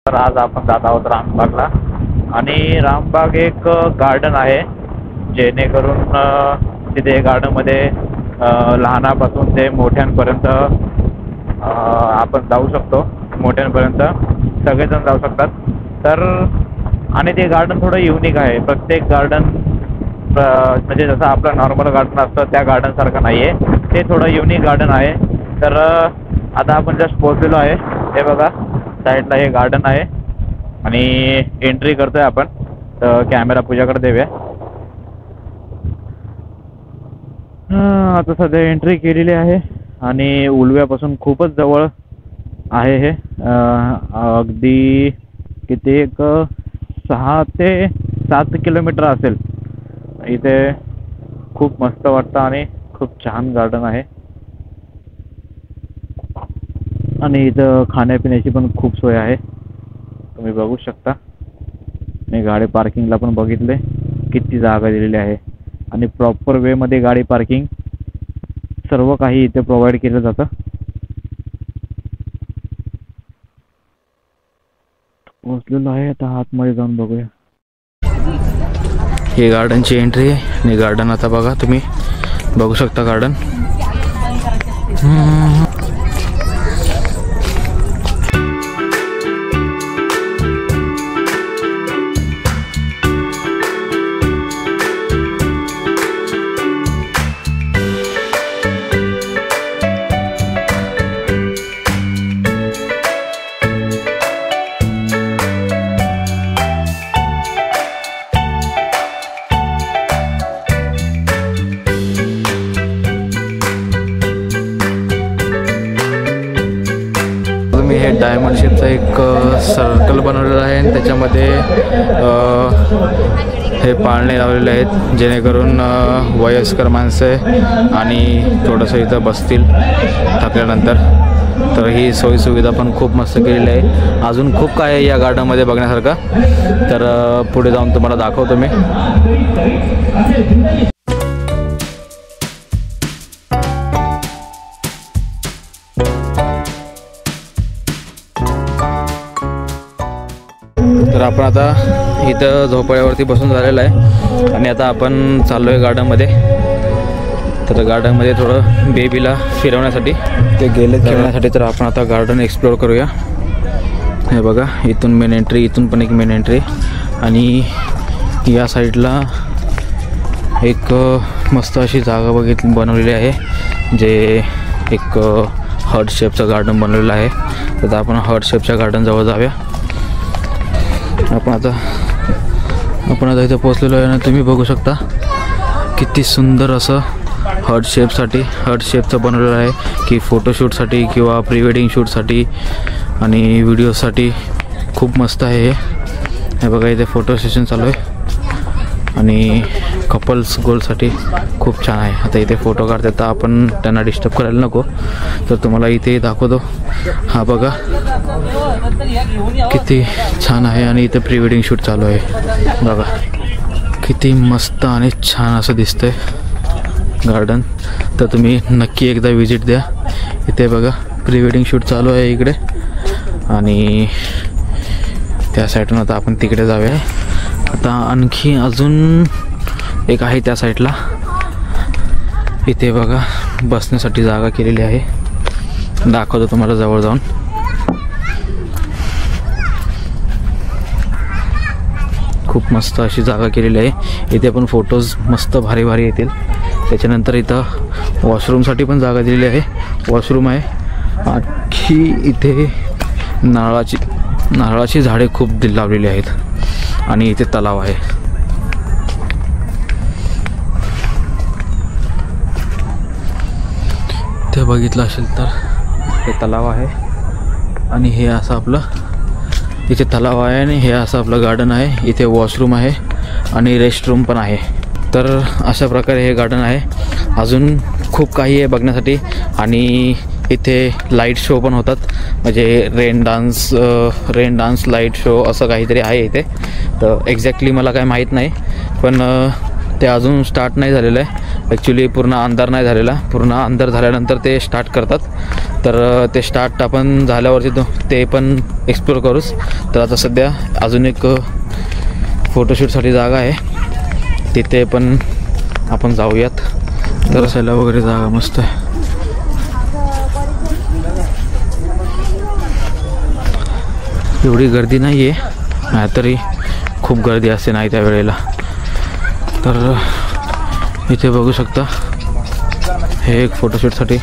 तर आज आपण जात आहोत रामबागला आणि रामबाग एक गार्डन आहे जेणेकरून तिथे गार्डनमध्ये लहानापासून ते मोठ्यांपर्यंत आपण जाऊ शकतो। मोठ्यांपर्यंत सगळेजण जाऊ शकतात। तर आणि ते गार्डन थोडं युनिक आहे। प्रत्येक गार्डन म्हणजे जसं आपलं नॉर्मल गार्डन असतं त्या गार्डनसारखं नाही आहे, ते थोडं युनिक गार्डन आहे। तर आता आपण जस्ट पोहोचलेलो आहे। हे बघा साईडला हे गार्डन आहे आणि एंट्री करतोय आपण। तर कॅमेरा पूजाकडे देऊया। आता सध्या एंट्री केलेली आहे आणि उलव्यापासून खूपच जवळ आहे हे। अगदी किती एक 6 ते 7 किलोमीटर असेल। इथे खूप मस्त वाटतं आणि खूप छान गार्डन आहे आणि इथं खाण्यापिण्याची पण खूप सोय आहे, तुम्ही बघू शकता। मी गाडी पार्किंगला पण बघितले, किती जागा दिलेली आहे आणि प्रॉपर वे मध्ये गाडी पार्किंग सर्व काही इथे प्रोव्हाइड केलं जातं। पोहोचलेलो आहे, आता आतमध्ये जाऊन बघूया। ही गार्डनची एंट्री आहे आणि गार्डन आता बघा, तुम्ही बघू शकता गार्डन। हे डायमंड शेपचा एक सर्कल बनवलेला आहे आणि त्याच्यामध्ये हे पाळणे लावलेले आहेत जेणेकरून वयस्कर माणसे आणि थोडंसं इथं बसतील थकल्यानंतर। तर ही सोयी सुविधा पण खूप मस्त केलेली आहे। अजून खूप काय आहे या गार्डनमध्ये बघण्यासारखं, तर पुढे जाऊन तुम्हाला दाखवतो मी। तर आपण आता इथं झोपाळ्यावरती बसून झालेलं आहे आणि आता आपण चाललो आहे गार्डनमध्ये। तर गार्डनमध्ये थोडं बेबीला फिरवण्यासाठी ते गेले खेळण्यासाठी। तर आपण आता गार्डन एक्सप्लोअर करूया। हे बघा, इथून मेन एंट्री, इथून पण एक मेन एंट्री आणि या साईडला एक मस्त अशी जागा बनवलेली आहे, जे एक हार्ट शेपचं गार्डन बनवलेलं आहे। तर आपण हार्ट शेपच्या गार्डनजवळ जाऊया। आपण आता इथे पोहोचलेलो आहे आणि तुम्ही बघू शकता किती सुंदर असं हार्ट शेपचं बनवलेलं आहे की फोटोशूटसाठी किंवा प्री वेडिंग शूटसाठी आणि व्हिडिओसाठी खूप मस्त आहे हे बघा, इथे फोटो सेशन चालू आहे आणि कपल्स गोलसाठी खूप छान आहे। आता इथे फोटो काढतात, तर आपण त्यांना डिस्टर्ब करायला नको, तर तुम्हाला इथे दाखवतो। हा बघा किती छान आहे आणि इथे प्री वेडिंग शूट चालू आहे। बघा किती मस्त आणि छान असं दिसतंय गार्डन। तर तुम्ही नक्की एकदा विजिट द्या। इथे बघा प्री वेडिंग शूट चालू आहे इकडे आणि त्या साईडून आता आपण तिकडे जाऊया। आता आणखी अजून एक आहे त्या साईडला, इथे बघा बसण्यासाठी जागा केलेली आहे, दाखवतो तुम्हाला जवळ जाऊन। खूप मस्त अशी जागा केलेली आहे, इथे पण फोटोज मस्त भारी भारी येतील। त्याच्यानंतर इथं वॉशरूमसाठी पण जागा दिलेली आहे, वॉशरूम आहे। आणखी इथे नारळाची झाडे खूप लावलेली आहेत आणि इथे तलाव आहे। ते बघितलं असेल तर हे तलाव आहे आणि हे असं आपलं इथे तलाव आहे आणि हे असं आपलं गार्डन आहे। इथे वॉशरूम आहे आणि रेस्टरूम पण आहे। तर अशा प्रकारे हे गार्डन आहे। अजून खूप काही आहे बघण्यासाठी आणि इथे लाईट शो पण होतात, म्हणजे रेन डान्स लाईट शो असं काहीतरी आहे इथे। तर एक्झॅक्टली मला काय माहीत नाही, पण ते अजून स्टार्ट नाही झालेलं आहे। ॲक्च्युली पूर्ण अंधार नाही झालेला, पूर्ण अंधार झाल्यानंतर ते स्टार्ट करतात. तर ते स्टार्ट आपण झाल्यावरती ते पण एक्सप्लोर करूच. तर आता सध्या अजून एक फोटोशूटसाठी जागा आहे, तिथे पण आपण जाऊयात. तर बसायला वगैरे जागा मस्त आहे. एवढी गर्दी नाही आहे, नाहीतरी खूप गर्दी असते नाही त्या वेळेला. तर इथे बघू शकता हे एक फोटोशूटसाठी.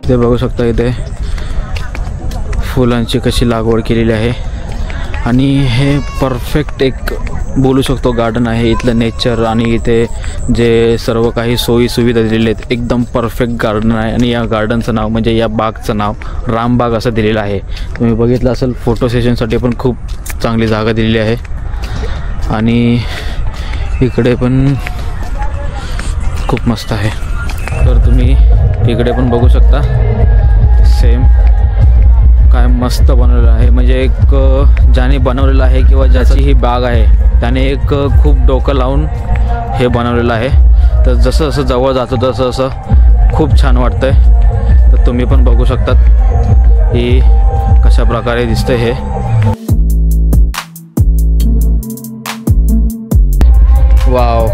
इथे बघू शकता इथे फुलांची कशी लागवड केलेली आहे आणि हे परफेक्ट एक बोलू शकतो गार्डन आहे. इथलं नेचर आणि इथे जे सर्व काही सोयी सुविधा दिलेल्या आहेत, एकदम परफेक्ट गार्डन आहे. आणि या गार्डनचं नाव म्हणजे या बागचं नाव रामबाग असं दिलेलं आहे. तुम्ही बघितलं असेल, फोटो सेशनसाठी पण खूप चांगली जागा दिलेली आहे. आणि इकडे पण खूप मस्त आहे. तर तुम्ही इकडे पण बघू शकता, सेम काय मस्त बनवलेलं आहे. म्हणजे एक ज्याने बनवलेलं आहे किंवा ज्याची ही बाग आहे त्याने एक खूप डोकं लावून हे बनवलेलं आहे. तर जसं जसं जवळ जातो तसं असं खूप छान वाटतंय. तर तुम्ही पण बघू शकतात ही कशा प्रकारे दिसतंय हे. वाव,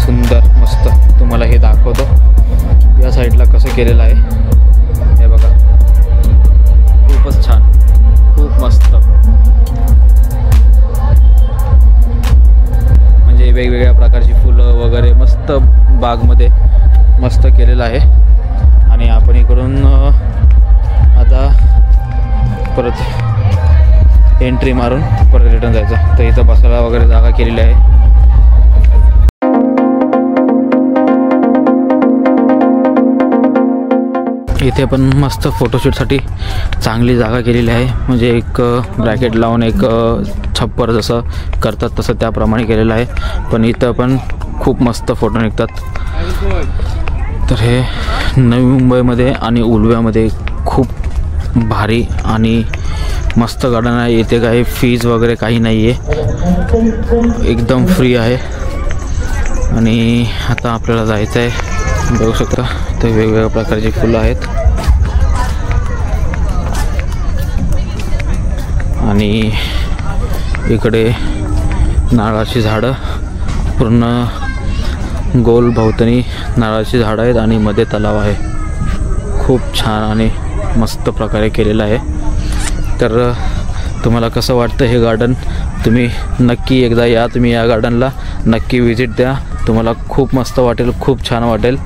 सुंदर मस्त. तुम्हाला हे दाखवतो या साईडला कसं केलेलं आहे. हे बघा, खूपच छान, खूप मस्त. म्हणजे वेगवेगळ्या प्रकारची फुलं वगैरे मस्त बागमध्ये मस्त केलेलं आहे. आणि आपण इकडून आता परत एंट्री मारून परत रिटर्न जायचं. तर इथं बसायला वगैरे जागा केलेली आहे. इथे पण मस्त फोटोशूटसाठी चांगली जागा केलेली आहे. म्हणजे एक ब्रॅकेट लावून एक छप्पर जसं करतात तसं त्याप्रमाणे केलेलं आहे. पण इथं पण खूप मस्त फोटो निघतात. तर हे नवी मुंबईमध्ये आणि उलव्यामध्ये खूप भारी आणि मस्त गार्डन आहे. इथे काही फीज वगैरे काही नाही आहे, एकदम फ्री आहे. आणि आता आपल्याला जायचं आहे. बघू शकता ते वेगवेगळ्या प्रकारची फुलं आहेत. आणि इकडे नारळाची झाडं, पूर्ण गोल भोवतणी नारळाची झाडं आहेत आणि मध्ये तलाव आहे. खूप छान आणि मस्त प्रकारे केलेलं आहे. तर तुम्हाला कसं वाटतं हे गार्डन? तुम्ही नक्की एकदा या, तुम्ही या गार्डनला नक्की व्हिजिट द्या. तुम्हाला खूप मस्त वाटेल, खूप छान वाटेल.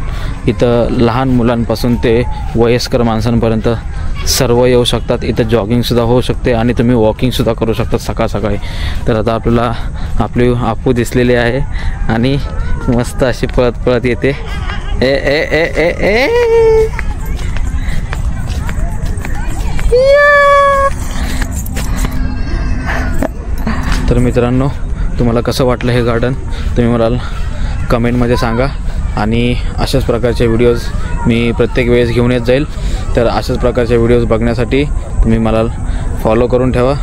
इथं लहान मुलांपासून ते वयस्कर माणसांपर्यंत सर्व येऊ शकतात. इथं जॉगिंगसुद्धा होऊ शकते आणि तुम्ही वॉकिंगसुद्धा करू शकता सकाळ सकाळी. तर आता आपल्याला आपली आपू दिसलेली आहे आणि मस्त अशी पळत पळत येते. ए ए ए ए ए तर मित्रांनो, तुम्हाला कसं वाटलं हे गार्डन तुम्ही मला कमेंटमध्ये सांगा. आणि अशाच प्रकारचे व्हिडिओज मी प्रत्येक वेळेस घेऊन येत जाईल. तर अशाच प्रकारचे व्हिडिओज बघण्यासाठी तुम्ही मला फॉलो करून ठेवा,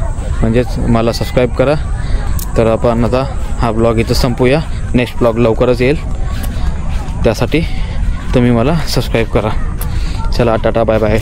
म्हणजेच मला सबस्क्राईब करा. तर आपण आता हा ब्लॉग इथं संपूया. नेक्स्ट ब्लॉग लवकरच येईल, त्यासाठी तुम्ही मला सबस्क्राईब करा. चला, टाटा, बाय बाय.